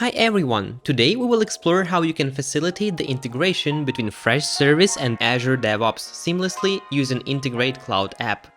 Hi everyone! Today we will explore how you can facilitate the integration between Freshservice and Azure DevOps seamlessly using IntegrateCloud app.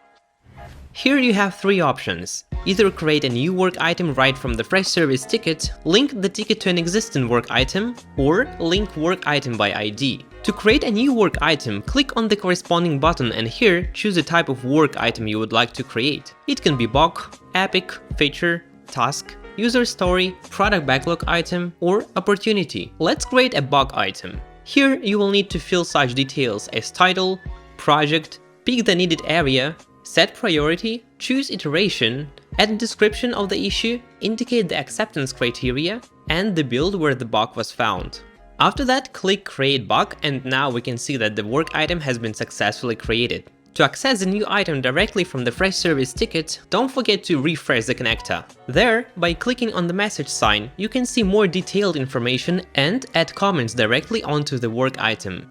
Here you have three options. Either create a new work item right from the Freshservice ticket, link the ticket to an existing work item, or link work item by ID. To create a new work item, click on the corresponding button and here choose the type of work item you would like to create. It can be bug, epic, feature, task, user story, product backlog item, or opportunity. Let's create a bug item. Here you will need to fill such details as title, project, pick the needed area, set priority, choose iteration, add a description of the issue, indicate the acceptance criteria, and the build where the bug was found. After that, click Create Bug, and now we can see that the work item has been successfully created. To access the new item directly from the Freshservice ticket, don't forget to refresh the connector. There, by clicking on the message sign, you can see more detailed information and add comments directly onto the work item.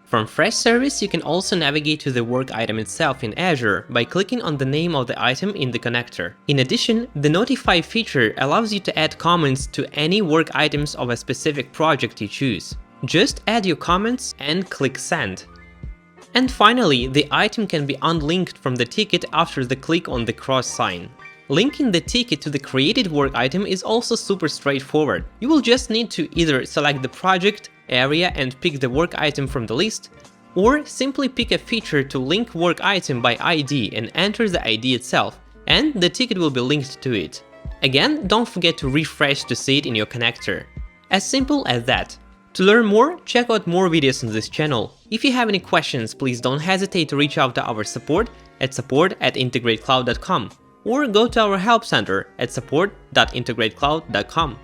From Freshservice, you can also navigate to the work item itself in Azure by clicking on the name of the item in the connector. In addition, the Notify feature allows you to add comments to any work items of a specific project you choose. Just add your comments and click Send. And finally, the item can be unlinked from the ticket after the click on the cross sign. Linking the ticket to the created work item is also super straightforward. You will just need to either select the project, area and pick the work item from the list, or simply pick a feature to link work item by ID and enter the ID itself, and the ticket will be linked to it. Again, don't forget to refresh to see it in your connector. As simple as that. To learn more, check out more videos on this channel. If you have any questions, please don't hesitate to reach out to our support at support@integratecloud.com or go to our help center at support.integratecloud.com.